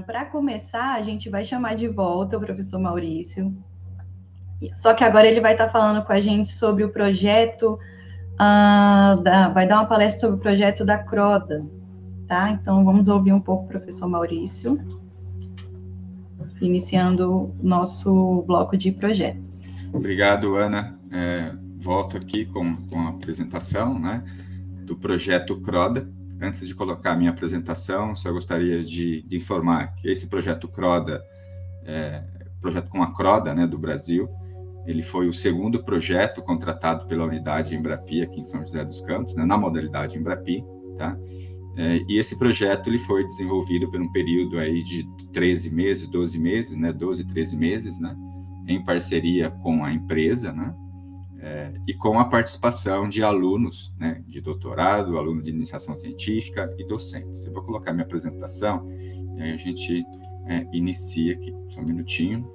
Para começar, a gente vai chamar de volta o professor Maurício. Só que agora ele vai estar falando com a gente sobre o projeto, vai dar uma palestra sobre o projeto da CRODA, tá? Então, vamos ouvir um pouco o professor Maurício, iniciando o nosso bloco de projetos. Obrigado, Ana. Volto aqui com a apresentação, né, do projeto CRODA. Antes de colocar a minha apresentação, só gostaria de informar que esse projeto CRODA, projeto com a CRODA, né, do Brasil, ele foi o segundo projeto contratado pela unidade Embrapi aqui em São José dos Campos, né, na modalidade Embrapi, tá? E esse projeto ele foi desenvolvido por um período aí de 13 meses, 12 meses, né, 12, 13 meses, né, em parceria com a empresa, né, e com a participação de alunos, né, de doutorado, aluno de iniciação científica e docentes. Eu vou colocar minha apresentação e aí a gente inicia aqui. Só um minutinho.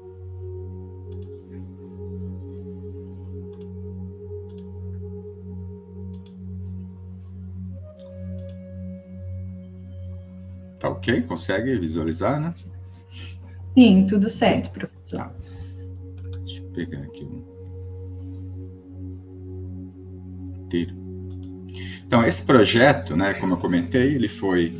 Tá ok? Consegue visualizar, né? Sim, tudo certo, professor. Tá. Deixa eu pegar aqui um... Então, esse projeto, né, como eu comentei, ele foi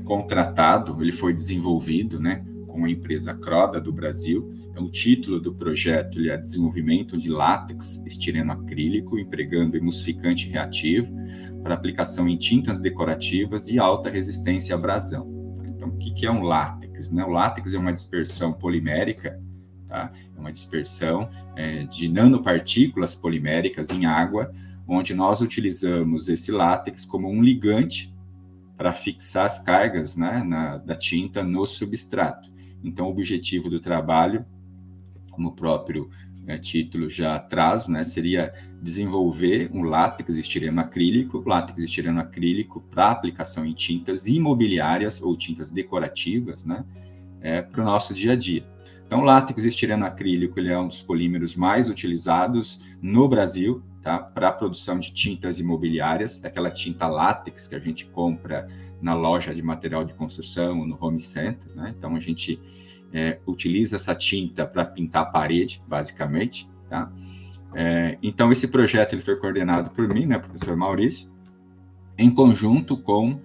contratado, ele foi desenvolvido, né, com a empresa CRODA do Brasil. Então, o título do projeto ele é Desenvolvimento de Látex Estireno Acrílico, empregando emulsificante reativo para aplicação em tintas decorativas de alta resistência à abrasão. Então, o que é um látex, né? O látex é uma dispersão polimérica, tá? É uma dispersão de nanopartículas poliméricas em água, onde nós utilizamos esse látex como um ligante para fixar as cargas, né, da tinta no substrato. Então, o objetivo do trabalho, como o próprio título já traz, né, seria desenvolver um látex estireno acrílico para aplicação em tintas imobiliárias ou tintas decorativas, né, para o nosso dia a dia. Então, o látex estireno acrílico ele é um dos polímeros mais utilizados no Brasil, tá, para a produção de tintas imobiliárias, aquela tinta látex que a gente compra na loja de material de construção ou no home center, né? Então, a gente utiliza essa tinta para pintar a parede, basicamente, tá? Então, esse projeto ele foi coordenado por mim, né, professor Maurício, em conjunto com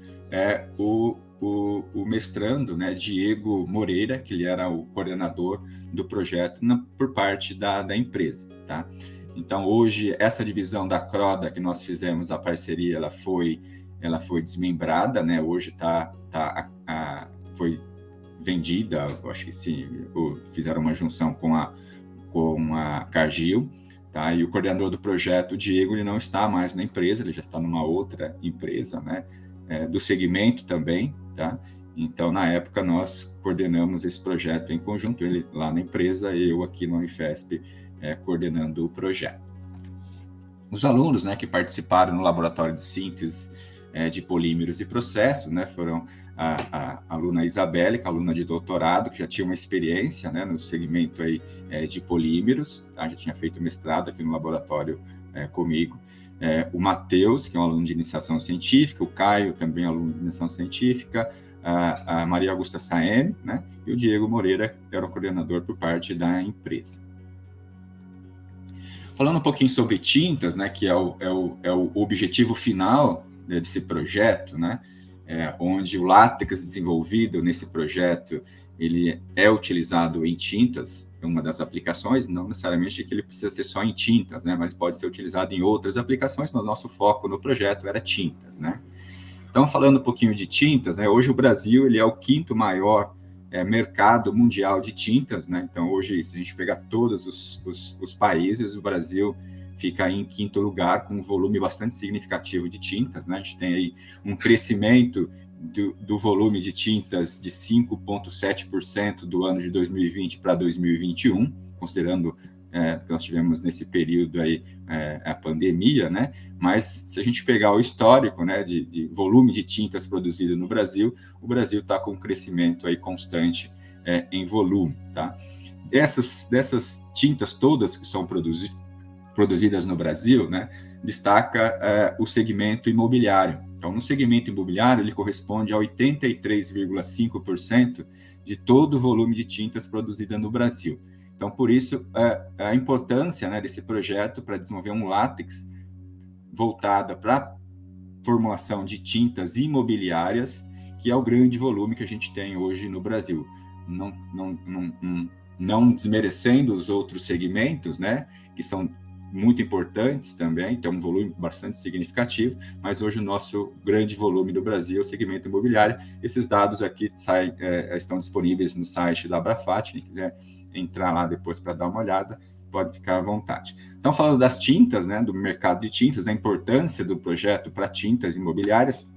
o mestrando, né, Diego Moreira, que ele era o coordenador do projeto por parte da empresa, tá? Então, hoje, essa divisão da CRODA que nós fizemos, a parceria, ela foi desmembrada, né? Hoje foi vendida, eu acho que sim, fizeram uma junção com a Cargill, tá? E o coordenador do projeto, o Diego, ele não está mais na empresa, ele já está numa outra empresa, né? Do segmento também, tá? Então, na época, nós coordenamos esse projeto em conjunto, ele lá na empresa e eu aqui no Unifesp, coordenando o projeto. Os alunos, né, que participaram no laboratório de síntese de polímeros e processos, né, foram a aluna Isabelle, que é aluna de doutorado, que já tinha uma experiência, né, no segmento aí, de polímeros, tá? Já tinha feito mestrado aqui no laboratório comigo. O Matheus, que é um aluno de iniciação científica, o Caio, também aluno de iniciação científica, a Maria Augusta Saem, né, e o Diego Moreira, que era o coordenador por parte da empresa. Falando um pouquinho sobre tintas, né, que é o objetivo final desse projeto, né, onde o látex desenvolvido nesse projeto ele é utilizado em tintas, é uma das aplicações, não necessariamente que ele precisa ser só em tintas, né, mas pode ser utilizado em outras aplicações, mas o nosso foco no projeto era tintas, né. Então, falando um pouquinho de tintas, né, hoje o Brasil ele é o quinto maior mercado mundial de tintas, né? Então, hoje, se a gente pegar todos os países, o Brasil fica em quinto lugar, com um volume bastante significativo de tintas, né? A gente tem aí um crescimento do volume de tintas de 5,7% do ano de 2020 para 2021, considerando que nós tivemos nesse período aí a pandemia, né? Mas se a gente pegar o histórico, né, de volume de tintas produzido no Brasil, o Brasil está com um crescimento aí constante em volume, tá? Dessas tintas todas que são produzidas no Brasil, né, destaca o segmento imobiliário, Então, no segmento imobiliário, ele corresponde a 83,5% de todo o volume de tintas produzida no Brasil. Então, por isso, a importância, né, desse projeto para desenvolver um látex voltada para formulação de tintas imobiliárias, que é o grande volume que a gente tem hoje no Brasil. Não desmerecendo os outros segmentos, né, que são muito importantes também, tem um volume bastante significativo, mas hoje o nosso grande volume do Brasil é o segmento imobiliário. Esses dados aqui estão disponíveis no site da Abrafat, quem quiser entrar lá depois para dar uma olhada, pode ficar à vontade. Então, falando das tintas, né, do mercado de tintas, da importância do projeto para tintas imobiliárias,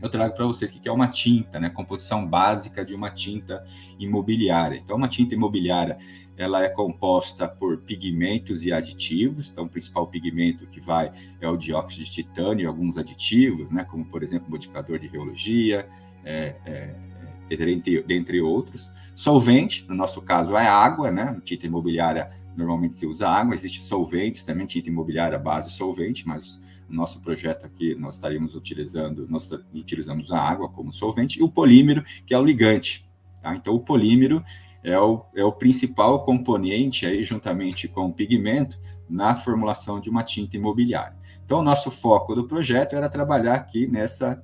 eu trago para vocês o que é uma tinta, né, composição básica de uma tinta imobiliária. Então, uma tinta imobiliária, ela é composta por pigmentos e aditivos. Então, o principal pigmento que vai é o dióxido de titânio e alguns aditivos, né, como, por exemplo, modificador de reologia, dentre outros. Solvente, no nosso caso, é água, né? Tinta imobiliária, normalmente se usa água. Existem solventes também, tinta imobiliária base solvente, mas no nosso projeto aqui nós utilizamos a água como solvente, e o polímero, que é o ligante. Tá? Então, o polímero é o principal componente, aí, juntamente com o pigmento, na formulação de uma tinta imobiliária. Então, o nosso foco do projeto era trabalhar aqui nessa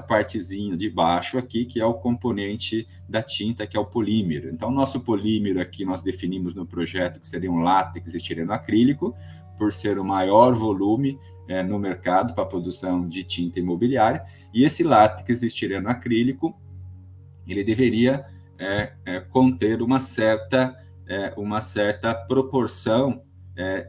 partezinha de baixo aqui, que é o componente da tinta, que é o polímero. Então, o nosso polímero aqui nós definimos no projeto que seria um látex estireno acrílico, por ser o maior volume no mercado para a produção de tinta imobiliária. E esse látex estireno acrílico, ele deveria conter uma certa proporção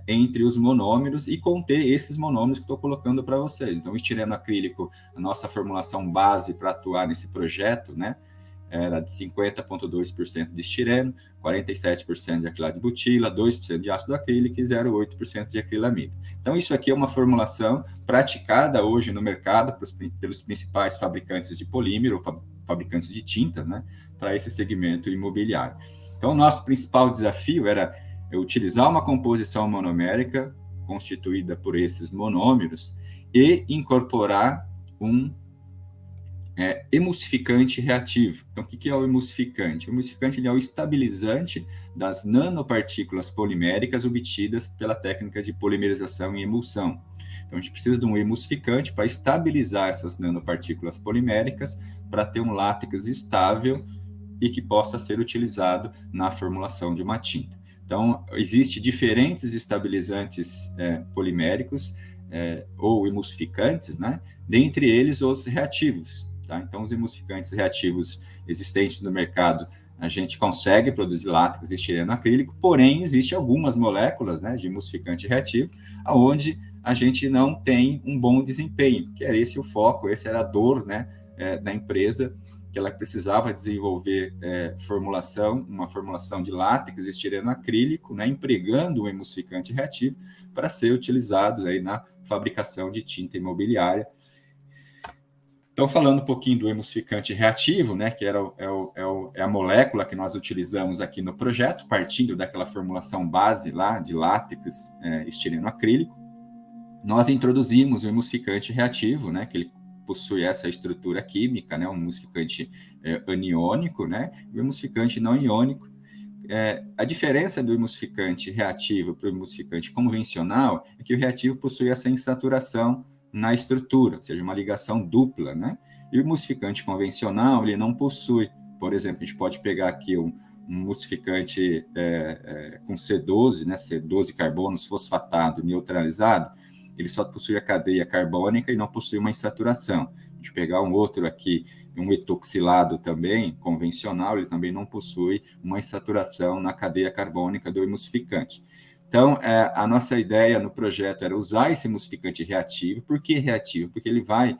entre os monômeros e conter esses monômeros que estou colocando para vocês. Então, o estireno acrílico, a nossa formulação base para atuar nesse projeto, né, era de 50,2% de estireno, 47% de acrilado de butila, 2% de ácido acrílico e 0,8% de acrilamida. Então, isso aqui é uma formulação praticada hoje no mercado pelos principais fabricantes de polímero, fabricantes de tinta, né, para esse segmento imobiliário. Então, o nosso principal desafio era utilizar uma composição monomérica constituída por esses monômeros e incorporar um emulsificante reativo. Então, o que é o emulsificante? O emulsificante é o estabilizante das nanopartículas poliméricas obtidas pela técnica de polimerização e emulsão. Então, a gente precisa de um emulsificante para estabilizar essas nanopartículas poliméricas, para ter um látex estável e que possa ser utilizado na formulação de uma tinta. Então, existem diferentes estabilizantes poliméricos ou emulsificantes, né? Dentre eles os reativos. Tá? Então, os emulsificantes reativos existentes no mercado, a gente consegue produzir látex estireno acrílico, porém, existem algumas moléculas, né, de emulsificante reativo, onde a gente não tem um bom desempenho, que era esse o foco, essa era a dor, né, da empresa, que ela precisava desenvolver uma formulação de látex estireno acrílico, né, empregando o emulsificante reativo para ser utilizado aí na fabricação de tinta imobiliária. Então, falando um pouquinho do emulsificante reativo, né, que é a molécula que nós utilizamos aqui no projeto, partindo daquela formulação base lá de látex estireno acrílico, nós introduzimos o emulsificante reativo, né, que ele possui essa estrutura química, né, um emulsificante aniônico, né, e o emulsificante não iônico. A diferença do emulsificante reativo para o emulsificante convencional é que o reativo possui essa insaturação na estrutura, ou seja, uma ligação dupla, né? E o emulsificante convencional, ele não possui. Por exemplo, a gente pode pegar aqui um emulsificante com C12, né? C12 carbonos fosfatado neutralizado, ele só possui a cadeia carbônica e não possui uma insaturação. A gente pegar um outro aqui, um etoxilado também, convencional, ele também não possui uma insaturação na cadeia carbônica do emulsificante. Então, a nossa ideia no projeto era usar esse emulsificante reativo. Por que reativo? Porque ele vai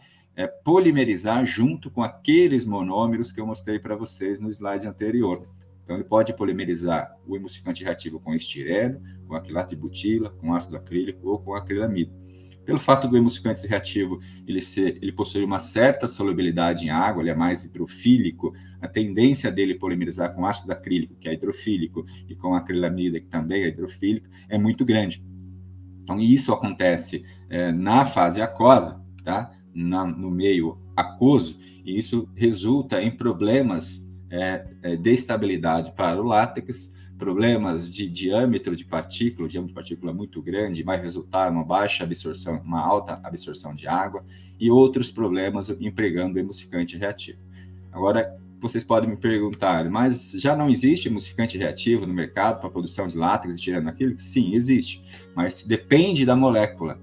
polimerizar junto com aqueles monômeros que eu mostrei para vocês no slide anterior. Então, ele pode polimerizar o emulsificante reativo com estireno, com acrilato de butila, com ácido acrílico ou com acrilamida. Pelo fato do emulsificante reativo ele possui uma certa solubilidade em água, ele é mais hidrofílico, a tendência dele polimerizar com ácido acrílico, que é hidrofílico, e com acrilamida, que também é hidrofílico, é muito grande. Então, isso acontece na fase aquosa, tá? no meio aquoso, e isso resulta em problemas de estabilidade para o látex, problemas de diâmetro de partícula muito grande, vai resultar uma baixa absorção, uma alta absorção de água, e outros problemas empregando emulsificante reativo. Agora, vocês podem me perguntar, mas já não existe emulsificante reativo no mercado para a produção de látex e tirando acrílico? Sim, existe, mas depende da molécula,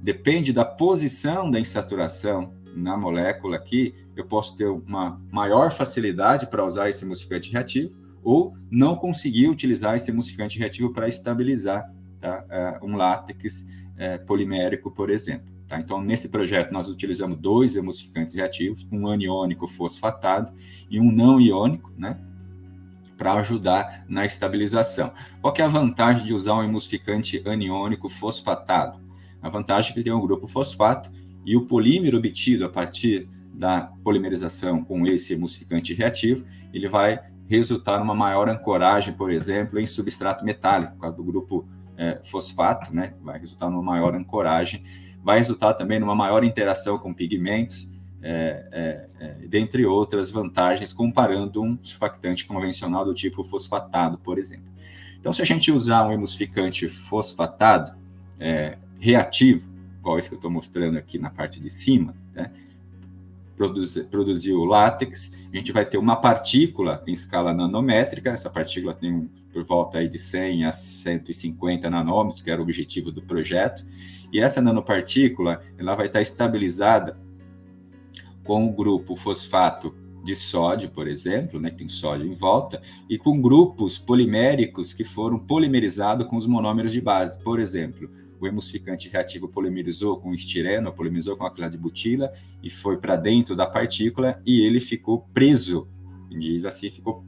depende da posição da insaturação na molécula aqui. Eu posso ter uma maior facilidade para usar esse emulsificante reativo ou não conseguir utilizar esse emulsificante reativo para estabilizar, tá, um látex polimérico, por exemplo. Tá? Então, nesse projeto, nós utilizamos 2 emulsificantes reativos, um aniônico fosfatado e um não iônico, né, para ajudar na estabilização. Qual que é a vantagem de usar um emulsificante aniônico fosfatado? A vantagem é que ele tem um grupo fosfato e o polímero obtido a partir da polimerização com esse emulsificante reativo, ele vai resultar numa maior ancoragem, por exemplo, em substrato metálico, por causa do grupo fosfato, né? Vai resultar numa maior ancoragem, vai resultar também numa maior interação com pigmentos, dentre outras vantagens, comparando um surfactante convencional do tipo fosfatado, por exemplo. Então, se a gente usar um emulsificante fosfatado reativo, igual esse que eu estou mostrando aqui na parte de cima, né, produzir o látex, a gente vai ter uma partícula em escala nanométrica. Essa partícula tem por volta aí de 100 a 150 nanômetros, que era o objetivo do projeto, e essa nanopartícula ela vai estar estabilizada com o grupo fosfato de sódio, por exemplo, né, que tem sódio em volta, e com grupos poliméricos que foram polimerizados com os monômeros de base. Por exemplo, o emulsificante reativo polimerizou com estireno, polimerizou com acrilate de butila e foi para dentro da partícula e ele ficou preso, diz assim, ficou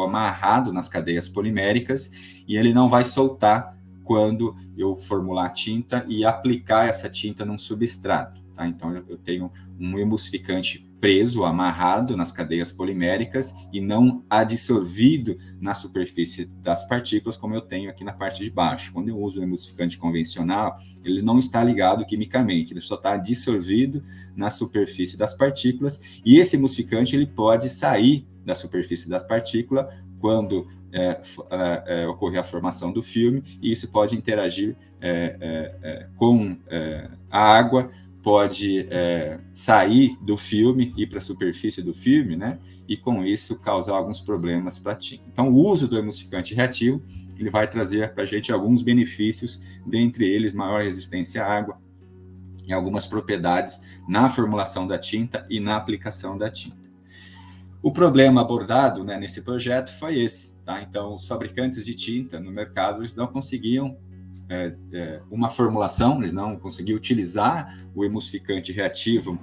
amarrado nas cadeias poliméricas e ele não vai soltar quando eu formular a tinta e aplicar essa tinta num substrato. Tá? Então, eu tenho um emulsificante preso, amarrado nas cadeias poliméricas e não adsorvido na superfície das partículas, como eu tenho aqui na parte de baixo. Quando eu uso o emulsificante convencional, ele não está ligado quimicamente, ele só está dissolvido na superfície das partículas, e esse emulsificante ele pode sair da superfície da partícula quando ocorrer a formação do filme, e isso pode interagir com a água, pode sair do filme, ir para a superfície do filme, né? E com isso causar alguns problemas para a tinta. Então, o uso do emulsificante reativo, ele vai trazer para a gente alguns benefícios, dentre eles maior resistência à água e algumas propriedades na formulação da tinta e na aplicação da tinta. O problema abordado, né, nesse projeto foi esse, tá? Então, os fabricantes de tinta no mercado, eles não conseguiam uma formulação, eles não conseguiam utilizar o emulsificante reativo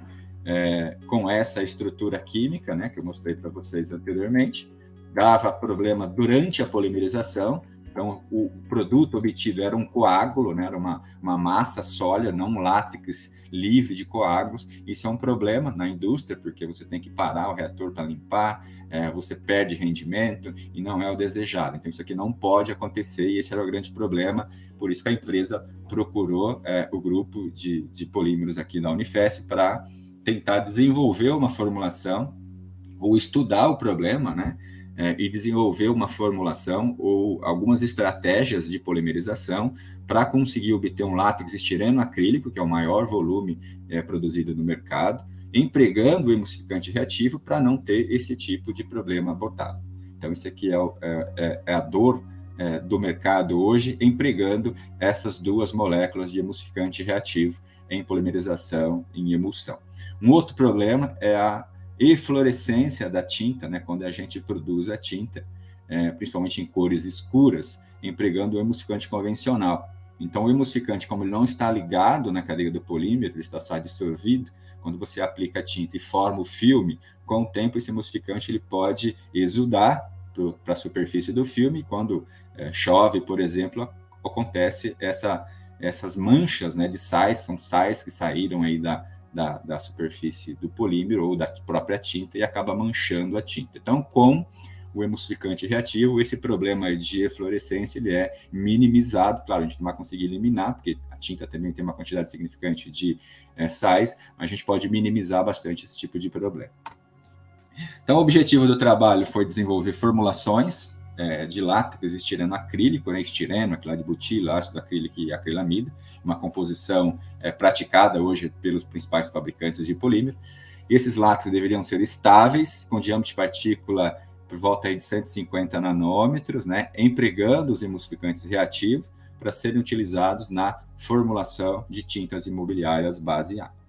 com essa estrutura química, né, que eu mostrei para vocês anteriormente, dava problema durante a polimerização. Então, o produto obtido era um coágulo, né, era uma massa sólida, não um látex livre de coágulos. Isso é um problema na indústria, porque você tem que parar o reator para limpar, você perde rendimento e não é o desejado. Então, isso aqui não pode acontecer e esse era o grande problema. Por isso que a empresa procurou o grupo de polímeros aqui da Unifesp para tentar desenvolver uma formulação ou estudar o problema, né? E desenvolver uma formulação ou algumas estratégias de polimerização para conseguir obter um látex estireno acrílico, que é o maior volume produzido no mercado, empregando o emulsificante reativo para não ter esse tipo de problema abordado. Então, isso aqui é a dor do mercado hoje, empregando essas duas moléculas de emulsificante reativo em polimerização em emulsão. Um outro problema é a eflorescência da tinta, né, quando a gente produz a tinta, principalmente em cores escuras, empregando o emulsificante convencional. Então, o emulsificante, como ele não está ligado na cadeia do polímero, ele está só dissolvido, quando você aplica a tinta e forma o filme, com o tempo esse emulsificante ele pode exudar para a superfície do filme, e quando chove, por exemplo, acontece essas manchas, né, de sais, são sais que saíram aí da superfície do polímero ou da própria tinta e acaba manchando a tinta. Então, com o emulsificante reativo, esse problema de eflorescência ele é minimizado. Claro, a gente não vai conseguir eliminar, porque a tinta também tem uma quantidade significante de sais, a gente pode minimizar bastante esse tipo de problema. Então, o objetivo do trabalho foi desenvolver formulações de látex estireno acrílico, né, estireno, aquela de butilo, ácido acrílico e acrilamida, uma composição praticada hoje pelos principais fabricantes de polímero. E esses látex deveriam ser estáveis, com diâmetro de partícula por volta aí de 150 nanômetros, né, empregando os emulsificantes reativos para serem utilizados na formulação de tintas imobiliárias base água.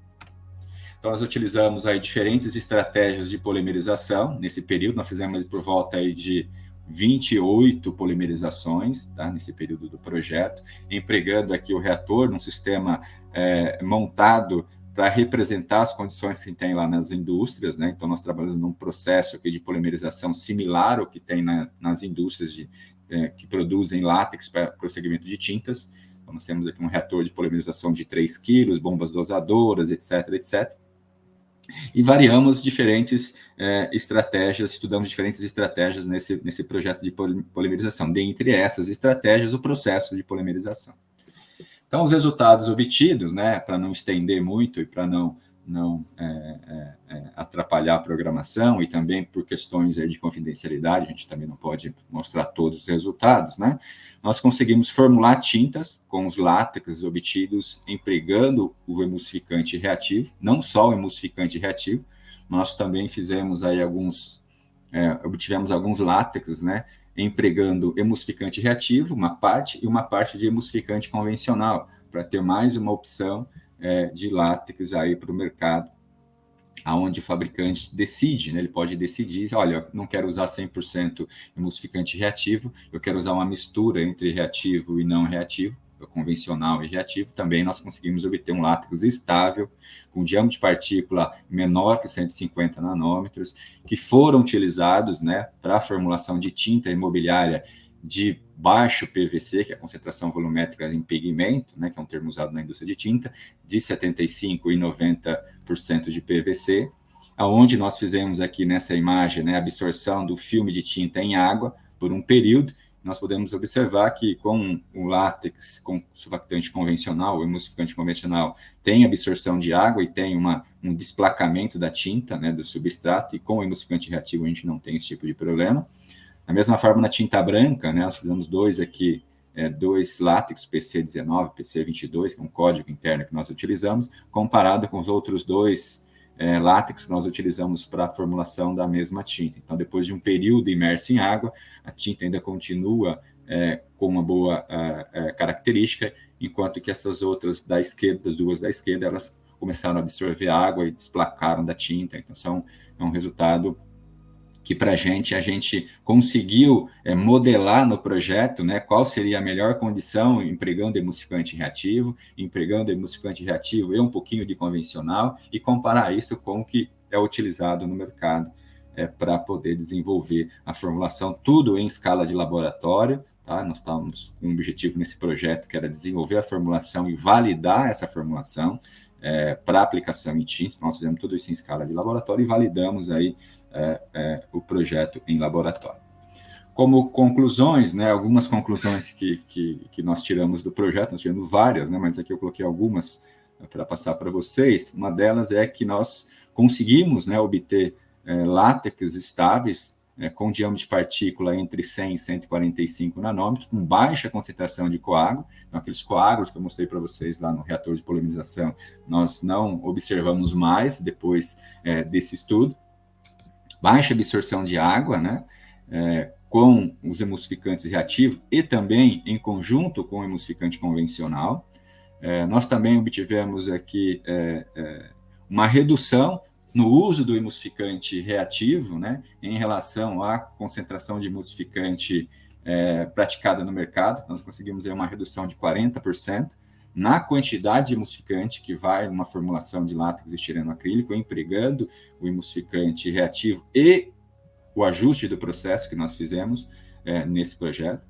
Então, nós utilizamos aí diferentes estratégias de polimerização. Nesse período, nós fizemos por volta aí de 28 polimerizações, tá, nesse período do projeto, empregando aqui o reator num sistema montado para representar as condições que tem lá nas indústrias, né? Então, nós trabalhamos num processo aqui de polimerização similar ao que tem nas indústrias que produzem látex para o segmento de tintas. Então, nós temos aqui um reator de polimerização de 3 quilos, bombas dosadoras, etc., etc., e variamos diferentes estratégias, estudamos diferentes estratégias nesse projeto de polimerização. Dentre essas estratégias, o processo de polimerização. Então, os resultados obtidos, né, para não estender muito e para não atrapalhar a programação, e também por questões aí de confidencialidade, a gente também não pode mostrar todos os resultados, né? Nós conseguimos formular tintas com os látex obtidos empregando o emulsificante reativo, não só o emulsificante reativo, nós também fizemos aí obtivemos alguns látex, né, empregando emulsificante reativo, uma parte, e uma parte de emulsificante convencional, para ter mais uma opção de látex aí para o mercado, aonde o fabricante decide, né? Ele pode decidir, olha, não quero usar 100% emulsificante reativo, eu quero usar uma mistura entre reativo e não reativo, convencional e reativo. Também nós conseguimos obter um látex estável, com diâmetro de partícula menor que 150 nanômetros, que foram utilizados, né, para a formulação de tinta imobiliária de baixo PVC, que é a concentração volumétrica em pigmento, né, que é um termo usado na indústria de tinta, de 75% e 90% de PVC, aonde nós fizemos aqui nessa imagem, né, a absorção do filme de tinta em água por um período. Nós podemos observar que com o látex, com surfactante convencional, o emulsificante convencional, tem absorção de água e tem um desplacamento da tinta, né, do substrato, e com o emulsificante reativo a gente não tem esse tipo de problema. Da mesma forma, na tinta branca, né, nós fizemos dois látex, PC19, PC22, que é um código interno que nós utilizamos, comparado com os outros dois látex que nós utilizamos para a formulação da mesma tinta. Então, depois de um período imerso em água, a tinta ainda continua com uma boa característica, enquanto que essas outras da esquerda, as duas da esquerda, elas começaram a absorver água e desplacaram da tinta. Então, é um resultado que para a gente conseguiu modelar no projeto, né, qual seria a melhor condição empregando emulsificante reativo e um pouquinho de convencional, e comparar isso com o que é utilizado no mercado para poder desenvolver a formulação, tudo em escala de laboratório. Tá? Nós estávamos com um objetivo nesse projeto, que era desenvolver a formulação e validar essa formulação para aplicação em tinta. Nós fizemos tudo isso em escala de laboratório e validamos aí o projeto em laboratório. Como conclusões, né, algumas conclusões que nós tiramos do projeto, nós tivemos várias, né, mas aqui eu coloquei algumas para passar para vocês. Uma delas é que nós conseguimos, né, obter látex estáveis com diâmetro de partícula entre 100 e 145 nanômetros, com baixa concentração de coágulo. Então, aqueles coágulos que eu mostrei para vocês lá no reator de polimerização, nós não observamos mais depois desse estudo. Baixa absorção de água, né, com os emulsificantes reativos e também em conjunto com o emulsificante convencional. Nós também obtivemos aqui uma redução no uso do emulsificante reativo, né, em relação à concentração de emulsificante praticada no mercado. Nós conseguimos aí uma redução de 40% na quantidade de emulsificante que vai numa formulação de látex estireno acrílico, empregando o emulsificante reativo e o ajuste do processo que nós fizemos nesse projeto.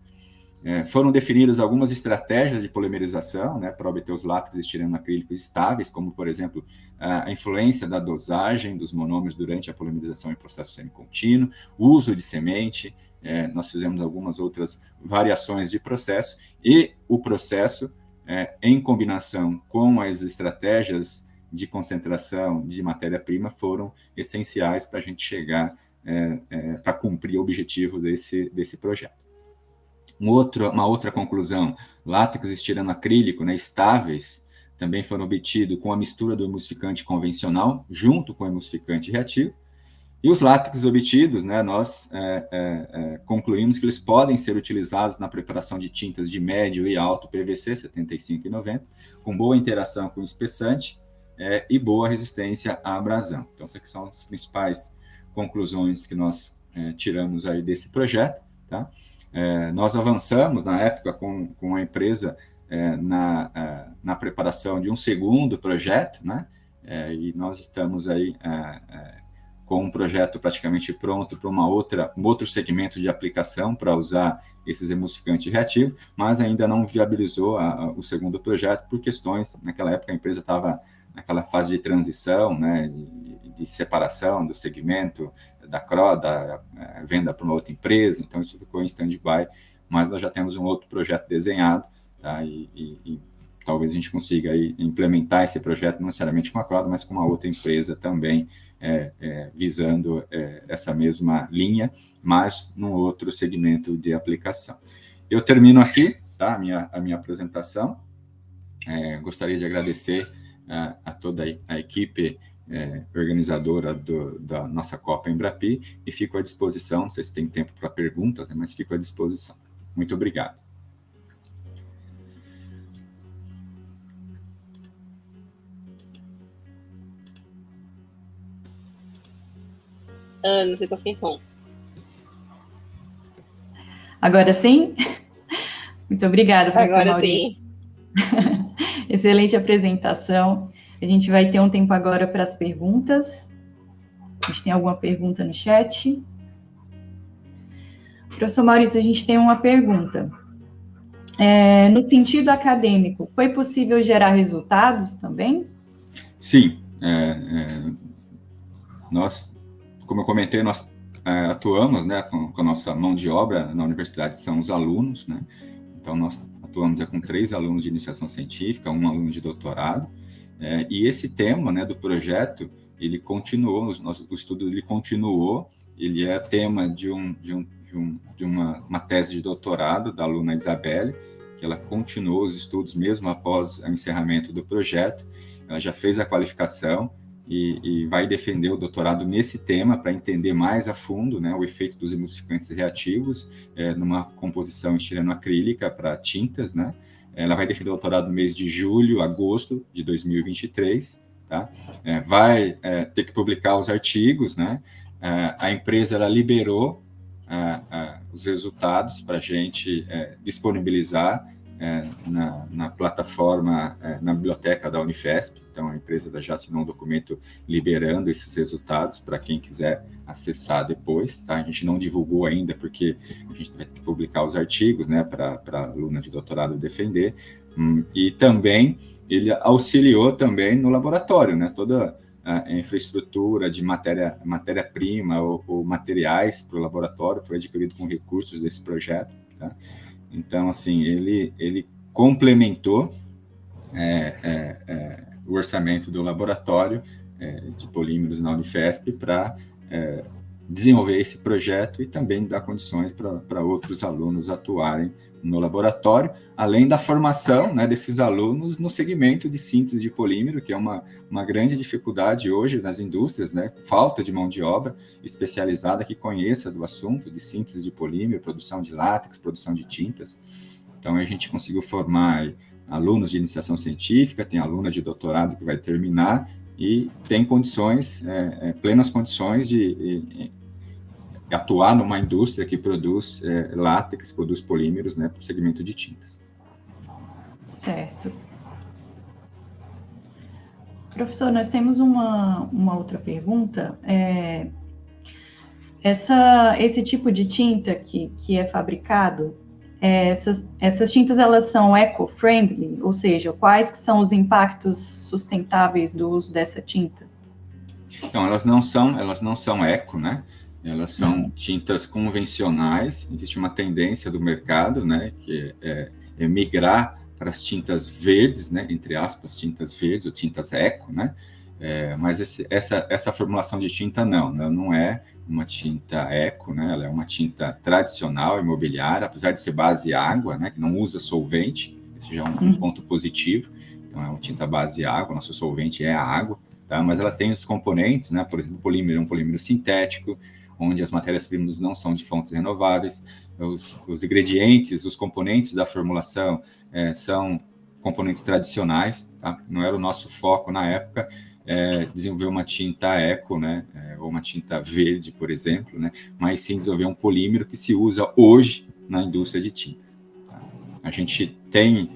Foram definidas algumas estratégias de polimerização, né, para obter os látex estireno acrílico estáveis, como, por exemplo, a influência da dosagem dos monômeros durante a polimerização em processo semicontínuo, uso de semente. Nós fizemos algumas outras variações de processo, e o processo em combinação com as estratégias de concentração de matéria-prima, foram essenciais para a gente chegar para cumprir o objetivo desse projeto. Uma outra conclusão: látex e estireno acrílico, né, estáveis, também foram obtidos com a mistura do emulsificante convencional junto com o emulsificante reativo. E os látex obtidos, né, nós concluímos que eles podem ser utilizados na preparação de tintas de médio e alto PVC, 75 e 90, com boa interação com o espessante e boa resistência à abrasão. Então, essas são as principais conclusões que nós tiramos aí desse projeto, tá? Nós avançamos, na época, com a empresa na preparação de um segundo projeto, né? E nós estamos aí com um projeto praticamente pronto para um outro segmento de aplicação para usar esses emulsificantes reativos, mas ainda não viabilizou o segundo projeto por questões, naquela época a empresa estava naquela fase de transição, né, de separação do segmento da Croda, venda para uma outra empresa, então isso ficou em stand-by, mas nós já temos um outro projeto desenhado, tá, e talvez a gente consiga aí implementar esse projeto não necessariamente com a Croda, mas com uma outra empresa também, visando essa mesma linha, mas num outro segmento de aplicação. Eu termino aqui, tá, a minha apresentação. Gostaria de agradecer a toda a equipe organizadora da nossa Copa Embrapi e fico à disposição, não sei se tem tempo para perguntas, né, mas fico à disposição. Muito obrigado. Não sei se está sem som. Agora sim? Muito obrigada, professor Agora Maurício. Sim. Excelente apresentação. A gente vai ter um tempo agora para as perguntas. A gente tem alguma pergunta no chat? Professor Maurício, a gente tem uma pergunta. No sentido acadêmico, foi possível gerar resultados também? Sim. Nós, como eu comentei, nós atuamos, né, com a nossa mão de obra na universidade, são os alunos, né? Então, nós atuamos com 3 alunos de iniciação científica, 1 aluno de doutorado, e esse tema, né, do projeto, ele continuou, o estudo ele continuou, ele é tema de uma tese de doutorado da aluna Isabelle, que ela continuou os estudos mesmo após o encerramento do projeto, ela já fez a qualificação e vai defender o doutorado nesse tema para entender mais a fundo, né, o efeito dos emulsificantes reativos numa composição estireno-acrílica para tintas, né? Ela vai defender o doutorado no mês de julho, agosto de 2023, tá? Vai ter que publicar os artigos, né? A empresa ela liberou os resultados para a gente disponibilizar na plataforma, na biblioteca da Unifesp. Então, a empresa já assinou um documento liberando esses resultados para quem quiser acessar depois, tá? A gente não divulgou ainda, porque a gente vai ter que publicar os artigos, né, para a aluna de doutorado defender, e também ele auxiliou também no laboratório, né, toda a infraestrutura de matéria-prima ou materiais para o laboratório foi adquirido com recursos desse projeto, tá? Então, assim, ele complementou o orçamento do laboratório de polímeros na Unifesp para desenvolver esse projeto e também dar condições para outros alunos atuarem no laboratório, além da formação, né, desses alunos no segmento de síntese de polímero, que é uma grande dificuldade hoje nas indústrias, né, falta de mão de obra especializada que conheça do assunto de síntese de polímero, produção de látex, produção de tintas. Então, a gente conseguiu formar alunos de iniciação científica, tem aluna de doutorado que vai terminar e tem condições, plenas condições de atuar numa indústria que produz látex, produz polímeros, né, para o segmento de tintas. Certo. Professor, nós temos uma outra pergunta. Esse tipo de tinta que é fabricado, essas tintas, elas são eco-friendly, ou seja, quais que são os impactos sustentáveis do uso dessa tinta? Então, elas não são eco, né? Elas são tintas convencionais. Existe uma tendência do mercado, né, que é migrar para as tintas verdes, né, entre aspas, tintas verdes ou tintas eco, né, mas essa formulação de tinta não é uma tinta eco, né, ela é uma tinta tradicional, imobiliária, apesar de ser base água, né, que não usa solvente, esse já é um ponto positivo, então é uma tinta base água, nosso solvente é a água, tá, mas ela tem os componentes, né, por exemplo, o polímero é um polímero sintético, onde as matérias-primas não são de fontes renováveis, os ingredientes, os componentes da formulação são componentes tradicionais, tá? Não era o nosso foco na época desenvolver uma tinta eco, né? Ou uma tinta verde, por exemplo, né? Mas sim desenvolver um polímero que se usa hoje na indústria de tintas. Tá? A gente tem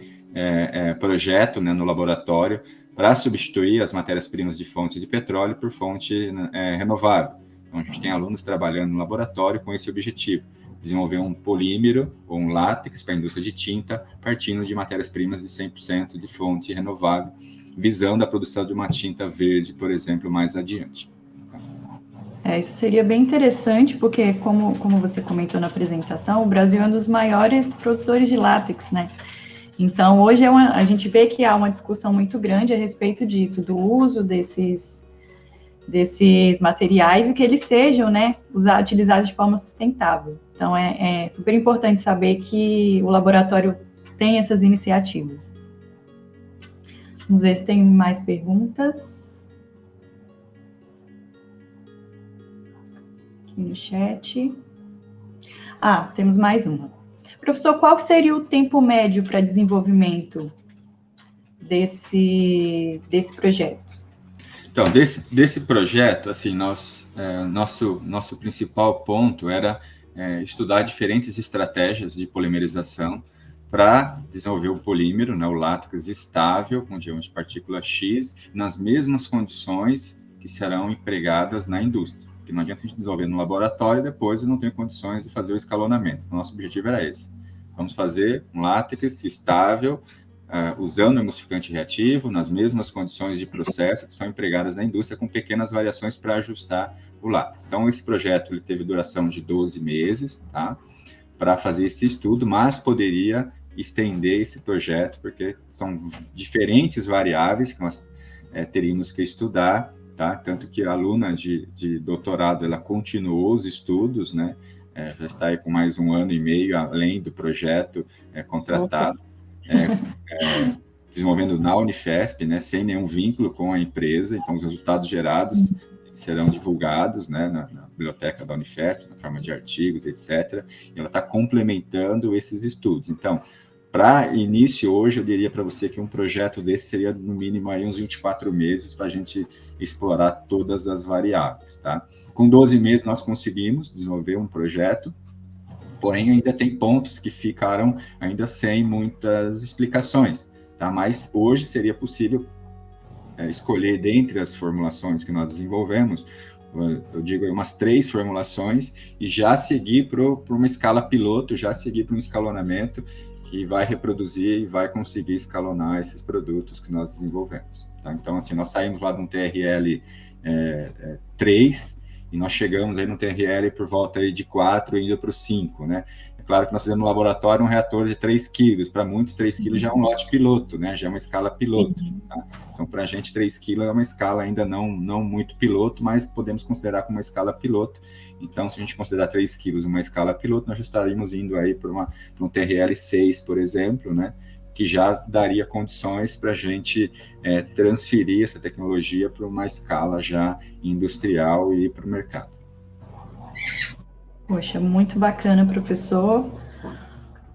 projeto, né, no laboratório para substituir as matérias-primas de fonte de petróleo por fonte renovável. Então, a gente tem alunos trabalhando no laboratório com esse objetivo, desenvolver um polímero ou um látex para a indústria de tinta, partindo de matérias-primas de 100% de fonte renovável, visando a produção de uma tinta verde, por exemplo, mais adiante. Isso seria bem interessante, porque, como você comentou na apresentação, o Brasil é um dos maiores produtores de látex, né? Então, hoje a gente vê que há uma discussão muito grande a respeito disso, do uso desses materiais e que eles sejam, né, utilizados de forma sustentável. Então, é super importante saber que o laboratório tem essas iniciativas. Vamos ver se tem mais perguntas. Aqui no chat. Temos mais uma. Professor, qual seria o tempo médio para desenvolvimento desse projeto? Então, desse projeto, assim, nosso principal ponto era estudar diferentes estratégias de polimerização para desenvolver o polímero, né, o látex estável, com diâmetro de partícula X, nas mesmas condições que serão empregadas na indústria. Porque não adianta a gente desenvolver no laboratório e depois eu não tenho condições de fazer o escalonamento. Nosso objetivo era esse. Vamos fazer um látex estável, usando o emulsificante reativo, nas mesmas condições de processo que são empregadas na indústria, com pequenas variações para ajustar o látex. Então, esse projeto ele teve duração de 12 meses, tá? Para fazer esse estudo, mas poderia estender esse projeto, porque são diferentes variáveis que nós teríamos que estudar, tá? Tanto que a aluna de doutorado, ela continuou os estudos, né? Já está aí com mais 1 ano e meio, além do projeto contratado. Desenvolvendo na Unifesp, né, sem nenhum vínculo com a empresa, então os resultados gerados serão divulgados, né, na biblioteca da Unifesp, na forma de artigos, etc. E ela está complementando esses estudos. Então, para início hoje, eu diria para você que um projeto desse seria no mínimo aí uns 24 meses para a gente explorar todas as variáveis, tá? Com 12 meses nós conseguimos desenvolver um projeto, porém ainda tem pontos que ficaram ainda sem muitas explicações, tá? Mas hoje seria possível escolher dentre as formulações que nós desenvolvemos, eu digo umas 3 formulações, e já seguir para uma escala piloto, já seguir para um escalonamento que vai reproduzir e vai conseguir escalonar esses produtos que nós desenvolvemos, tá? Então, assim, nós saímos lá de um TRL 3, e nós chegamos aí no TRL por volta aí de 4, indo para o 5, né? É claro que nós fizemos no laboratório um reator de 3 quilos, para muitos 3 quilos já é um lote piloto, né? Já é uma escala piloto, tá? Então, para a gente 3 quilos é uma escala ainda não muito piloto, mas podemos considerar como uma escala piloto. Então, se a gente considerar 3 quilos uma escala piloto, nós já estaríamos indo aí para um TRL 6, por exemplo, né? Que já daria condições para a gente transferir essa tecnologia para uma escala já industrial e para o mercado. Poxa, muito bacana, professor.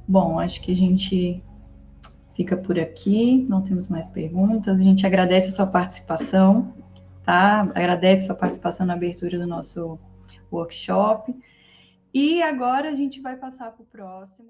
Bom, acho que a gente fica por aqui, não temos mais perguntas. A gente agradece a sua participação, tá? Agradece a sua participação na abertura do nosso workshop. E agora a gente vai passar para o próximo.